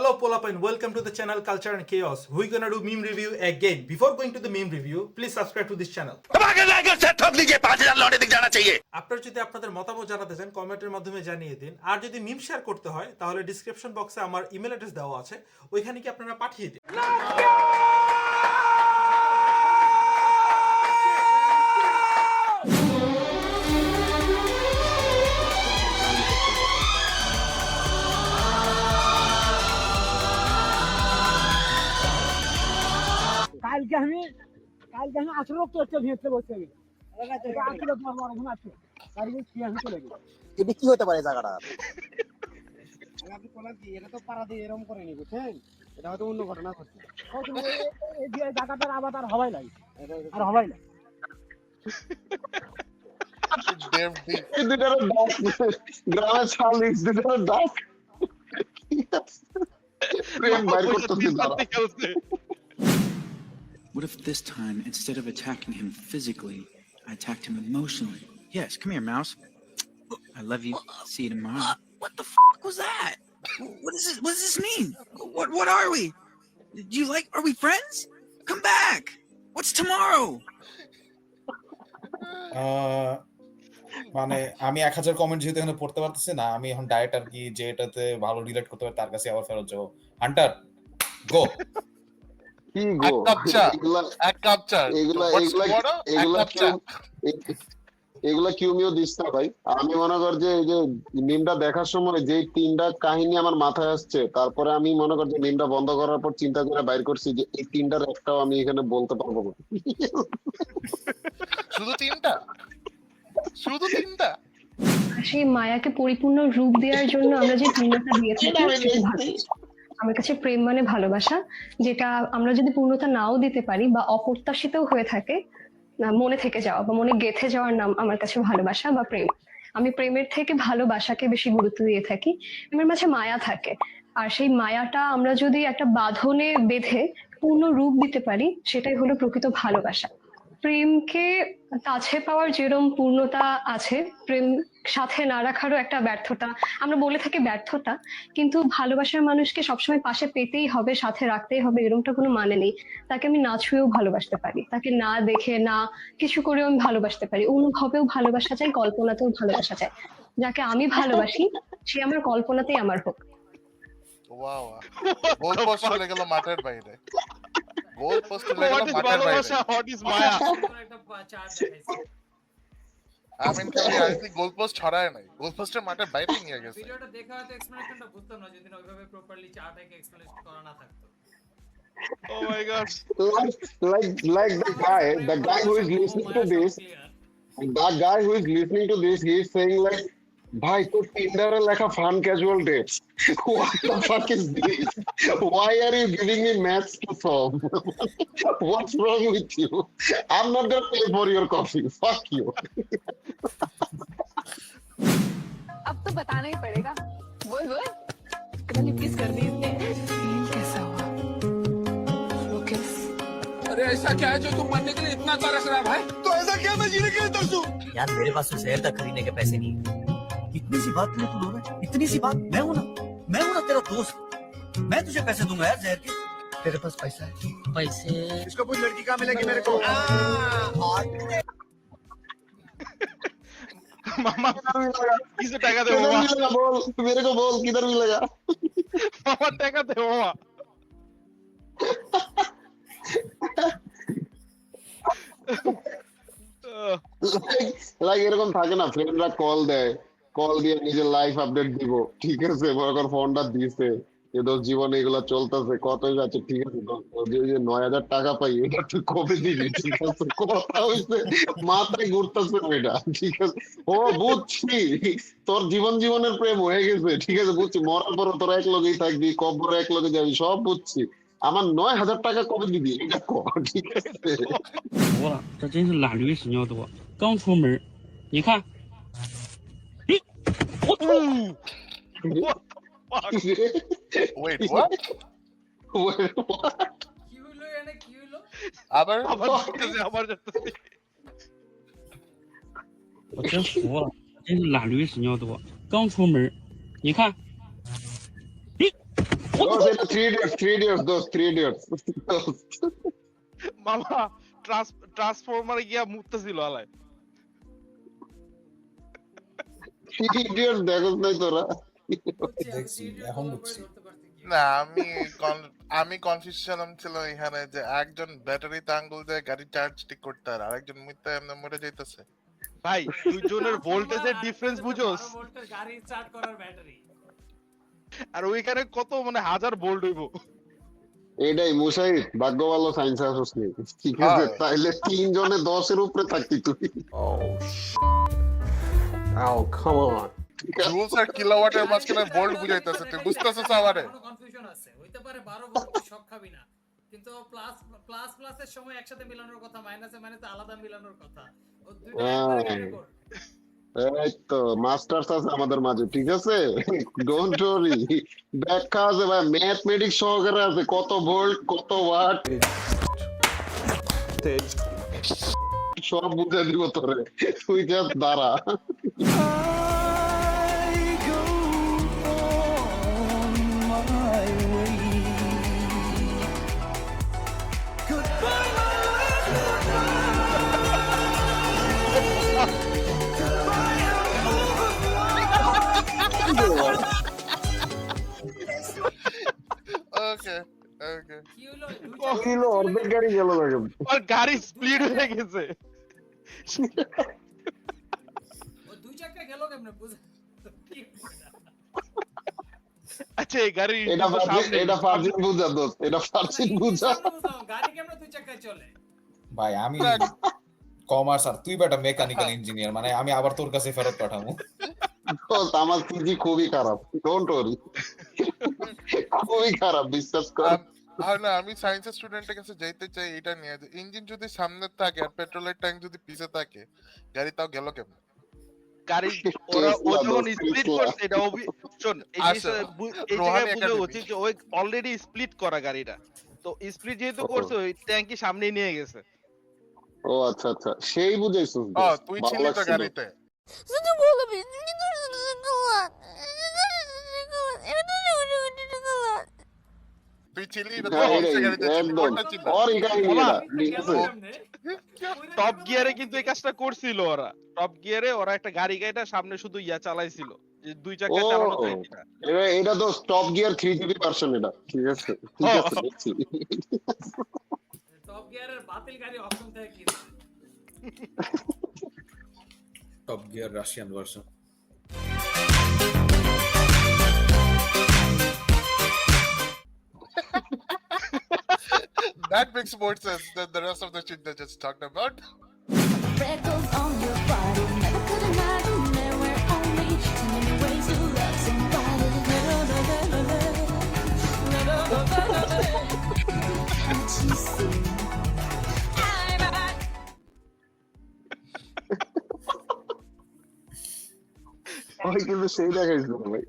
Hello Polapan, welcome to the channel Culture and Chaos. We're gonna do meme review again. Before going to the meme review, please subscribe to this channel. আপনারা যদি আপনাদের মতামত জানাতে চান কমেন্টের মাধ্যমে জানিয়ে দিন। আর যদি মিম শেয়ার করতে হয় তাহলে ডেসক্রিপশন বক্সে আমার ইমেল অ্যাড্রেস দেওয়া আছে, ওইখানে কি আপনারা পাঠিয়ে দিন। কালকে আমি আসলে চর্চা ভিড়তে বসে আমি আসলে আমার ঘুম আছে কালকে কি আমি চলে গেল এটা কি হতে পারে জায়গাটা আপনি কোলা কি এটা তো পাড়া দিয়ে এরকম করে নি বুঝছেন এটা হয়তো অন্য ঘটনা ঘটছে এই জায়গাটার আবার আর হবাই লাগে আর হবাই না গ্রামের শালিক দুটোর ডাক প্রেম বাইর করতেছে তারা What if this time, instead of attacking him physically, I attacked him emotionally? Yes, come here, mouse. I love you. See you tomorrow. What the fuck was that? What is this? What does this mean? What are we? Do you like? Are we friends? Come back. What's tomorrow? মানে আমি 1000 comment যেহেতু এখানে পড়তে পারতেছি না, আমি এখন direct আর কি যে এটাতে ভালো রিলেট করতে পারে তার কাছে আবার ফেরত যাবো। হান্টার গো এগুলা কিউমিও দিস না ভাই। আমি মনে কর যে এই যে মিমটা দেখার সময় যে তিনটা কাহিনী আমার মাথায় আসছে, তারপরে আমি মনে কর যে মিমটা বন্ধ করার পর চিন্তা করে বাইর করছি যে এই তিনটার একটাও আমি এখানে বলতে পারবো না। শুধু তিনটা সেই মায়াকে পরিপূর্ণ রূপ দেওয়ার জন্য আমরা যে পূর্ণতা দিয়ে থাকি, আমার কাছে প্রেম মানে ভালোবাসা, যেটা আমরা যদি পূর্ণতা নাও দিতে পারি বা অপ্রত্যাশিতও হয়ে থাকে, মনে থেকে যাওয়া বা মনে গেঁথে যাওয়ার নাম আমার কাছে ভালোবাসা বা প্রেম। আমি প্রেমের থেকে ভালোবাসাকে বেশি গুরুত্ব দিয়ে থাকি। প্রেমের মাঝে মায়া থাকে, আর সেই মায়াটা আমরা যদি একটা বাঁধনে বেঁধে পূর্ণ রূপ দিতে পারি, সেটাই হলো প্রকৃত ভালোবাসা। প্রেমকে কাছে পাওয়ার যেরকম পূর্ণতা আছে, প্রেম সাথে না রাখারও একটা ব্যর্থতা, আমরা বলে থাকি ব্যর্থতা, কিন্তু ভালোবাসার মানুষকে সবসময় পাশে পেতেই হবে, সাথে রাখতেই হবে, এরকমটা কোনো মানে নেই। তাকে আমি না ছুঁয়েও ভালোবাসতে পারি, তাকে না দেখে না কিছু করেও আমি ভালোবাসতে পারি, অনুভবেও ভালোবাসা চাই, কল্পনাতেও ভালোবাসা চাই। যাকে আমি ভালোবাসি সে আমার কল্পনাতেই আমার হোক। গোলপোস্ট চলে গেল মাঠের বাইরে। গোলপোস্ট চলে গেল মাঠের বাইরে। হোয়াট ইজ মায়া? আমিন খালি আইসি গোলপোস্ট ছড়ায় নাই, গোলপোস্টের মাঠের বাইরে নিয়ে গেছে। ভিডিওটা দেখা হয়তো এক্সপ্লেনেশনটা বুঝতাম না যদি ওইভাবে প্রপারলি চার্টটাকে এক্সপ্লেন করা না থাকতো। Oh my god. Like the guy who is listening to this, he is saying like, bhai, to Tinder like a fun casual date. What the fuck is this? Why are you giving me maths to solve? What's wrong with you? I'm not gonna pay for your coffee. Fuck you. अब तो बताना ही पड़ेगा। बोल please कर दी कैसा हुआ? अरे ऐसा क्या है जो तुम मरने के लिए इतना तरस रहा है भाई? तो ऐसा क्या मैं जीने के लिए तरसूं? यार मेरे पास तो शहर तक खरीदने के पैसे नहीं है। इतनी सी बात तुझे बोल रहा है, इतनी सी बात। मैं हूं ना तेरा दोस्त, मैं तुझे पैसे दूंगा यार जहर के। तेरे पास पैसा है? पैसे इसको कोई लड़की कहाँ मिलेगी मेरे को? मामा किसे टका दे मामा? बोल मेरे को, बोल किधर मिलेगा? मामा टका दे मामा। লাইক এরকম থাকে না, ফ্রেন্ডরা কল দেয়, কল দিয়ে নিজের লাইফ আপডেট দিব, ঠিক আছে, মনে কর ফোনটা দিছে, এদের জীবনে এগুলা চলতেছে, কত যাচ্ছে, ঠিক আছে, যে 9000 টাকা পাই, এটা তুই কবে দিবি, ঠিক আছে, কথা হয়েছে, মাথায় ঘুরতেছে এটা, ঠিক আছে, ও বুঝছি তোর জীবনের প্রেম হয়ে গেছে, ঠিক আছে, বুঝছি, মরার পর তোরা এক লগেই থাকবি, কবরে এক লগে যাবি, সব বুঝছি, আমার 9000 টাকা কবে দিবি এটা কর, ঠিক আছে।哇，这真是懒驴屎尿多！刚出门，你看，我操！ Wait, what? কি হলো এনে কি হলো? আবার যাচ্ছে।我真服了，真是懒驴屎尿多！刚出门，你看，我 Those are 3 idiots, those 3 idiots. মামা ট্রান্সফরমারে গিয়া মুততেছিল আলায়। 3 idiots দেখোস নাই তোরা? দেখছি, এখন বুঝছি। না আমি কনফিউজ ছিল এখানে যে একজন ব্যাটারিতে আঙ্গুল দিয়ে গাড়ি চার্জ ঠিক করতে আর আরেকজন মুইতে এমনি মরে যাইতেছে। ভাই দুইজনের ভোল্টেজের ডিফারেন্স বুঝোস? গাড়ি স্টার্ট করার ব্যাটারি আর ওইখানে কত মানে হাজার ভোল্ট হইব। এটাই মুসাইদ, ভাগ্য ভালো সায়েন্স আসস নি, ঠিক আছে? তাইলে 3 জনে 10 এর উপরে থাকতি তুই। Oh, come on. জুলস আর কিলোওয়াটের মাঝখানে ভোল্ট বুঝাইতেছে, তুই বুঝতেছিস আমারে? কোনো কনফিউশন আছে, হইতে পারে 12 ভোল্ট তুই শক খাবি না, কিন্তু প্লাসের সময় একসাথে মিলানোর কথা, মাইনাসে আলাদা মিলানোর কথা, ও দুইটা একবারে কর। এই তো মাস্টার্স আছে আমাদের মাঝে, ঠিক আছে? ডোন্ট ওয়ারি, ব্যাখ্যা আছে ভাই, ম্যাথমেটিক্স সহকারে আছে, কত ভোল্ট কত ওয়াট সব বুঝে দিব তোরে, তুই জাস্ট দাঁড়া। ওকে ওকে কি হলো কিলো অর্ধেক গাড়ি গেল দেখেন, আর গাড়ি স্প্লিট হয়ে গেছে। ও দুই চাকা গেল কেমনে বুঝ কি আচ্ছা এই গাড়ি এটা ফার্জিন বুঝা দোস্ত, এটা ফার্জিন বুঝা। গাড়ি কেমনে দুই চাকায় চলে? ভাই আমি কমার্স আর তুই বেটা মেকানিক্যাল ইঞ্জিনিয়ার, মানে আমি আবার তোর কাছে ফেরত পাঠাবো। দোস্ত আমার সিজি খুবই খারাপ, ডোন্ট ওয়ারি, খুবই খারাপ, বিশ্বাস কর। আর না আমি সায়েন্সের স্টুডেন্টের কাছে যাইতে চাই এটা নিয়ে যে ইঞ্জিন যদি সামনে থাকে আর পেট্রোলের ট্যাঙ্ক যদি পিছে থাকে, গাড়ি তাও গেল কেমন? গাড়ি ওরা ও যখন স্প্লিট করছে এটা শোন এই জায়গায় বুঝা উচিত যে ওই অলরেডি স্প্লিট করা গাড়িটা, তো স্প্লিট যেহেতু করছে ওই ট্যাঙ্কি সামনে নিয়ে গেছে। ও আচ্ছা আচ্ছা, সেই বুঝাইছিস। তুই ছিলি তো গাড়িতে। তুই ছিলি না, তুই অফিসে গাড়িতে ছিলি, কোনটা ছিল? টপ গিয়ারে কিন্তু এই কাজটা করছিল ওরা, টপ গিয়ারে ওরা একটা গাড়ি গাড়িটা সামনে শুধু ইয়া চালাইছিল, যে দুই চাকা চালানো যায় এটা। এটা তো টপ গিয়ার 3GB ভার্সন, এটা ঠিক আছে, ঠিক আছে দেখছি। টপ গিয়ারের বাতিল গাড়ি অপশন থেকে কি top gear Russian version. That makes more sense than the rest of the shit they just talked about. Freckles on your body, never could imagine there were only so many ways to love somebody. Can't you see? ওই কিন্তু সেই দেখাইছিল ভাই,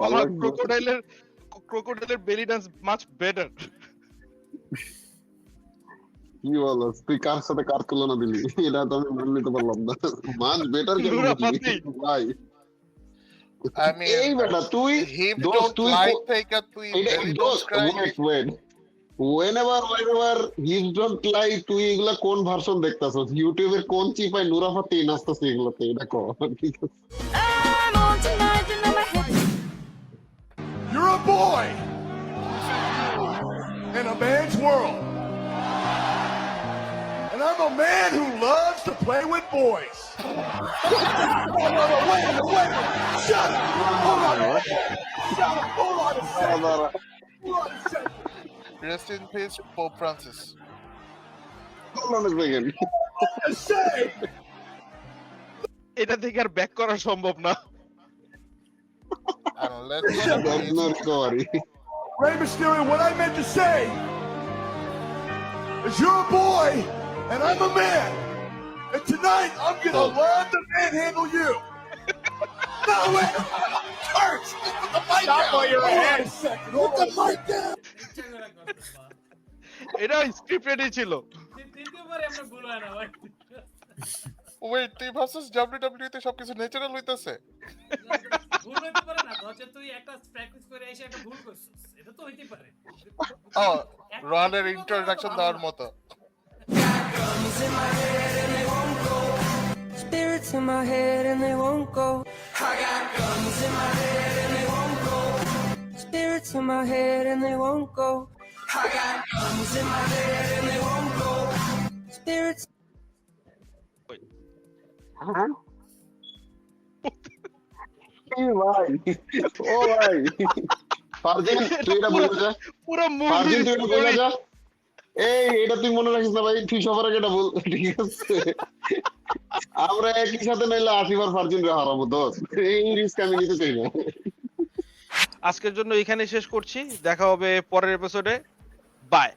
মামা ক্রোকোডাইলের বেলি dance much better. কি বলো, তুই কার সাথে কার তুলনা দিলি? এটা তো আমি মেনে নিতে পারলাম না, মাছ বেটার কেন বুঝলি ভাই? এই বেটা তুই দোস্ত, তুই whenever hips don't lie, তুই এগুলা কোন ভার্সন দেখতাছস? ইউটিউবের কোন চিপায় নুরা ফাতে নাচতাছে এগুলাতে? এটা কো, ঠিক আছে? You're a boy in a man's world. And I'm a man who loves to play with boys. Wait. Shut up. Hold on. Shut up. Hold on a second. Hold on a second. Rest in peace, Pope Francis. Hold on a second. এটা থেকে আর back করা সম্ভব না। That's not story. Rey Mysterio, what I meant to say is you're a boy and I'm a man. And tonight I'm gonna learn to manhandle you. No, wait! Kurt! Put the mic down! Put the mic down! এটা স্ক্রিপ্টেডই ছিল। তৃতীয়বারে আমরা ভুল হয় না ভাই। Wait, তুই versus WWE তে সবকিছু ন্যাচারাল হইতাছে? ভুল হইতে পারে না। হচ্ছে তুই একটা প্র্যাকটিস করে এসে একটা ভুল করছিস, এটা তো হইতে পারে। ও রনের ইন্ট্রোডাকশন দেওয়ার মতো। Spirits in my head and they won't go. I got guns in my head and they won't go. Spirits in my head and they won't go. I got guns in my head and they won't go. Spirits. হ্যাঁ এ ভাই, ও ভাই ফারজান তুই এটা বলে যা, পুরো ফারজান তুই এটা বলে মুভি যা, এটা তুই মনে রাখিস না ভাই, তুই সবার আগে এটা বল, ঠিক আছে? আমরা একই সাথে নাইলে 80 বার ফারজান রে হারাবো দোস্ত, এই রিস্ক আমি নিতে চাই না। আজকের জন্য এখানে শেষ করছি, দেখা হবে পরের এপিসোডে, বাই।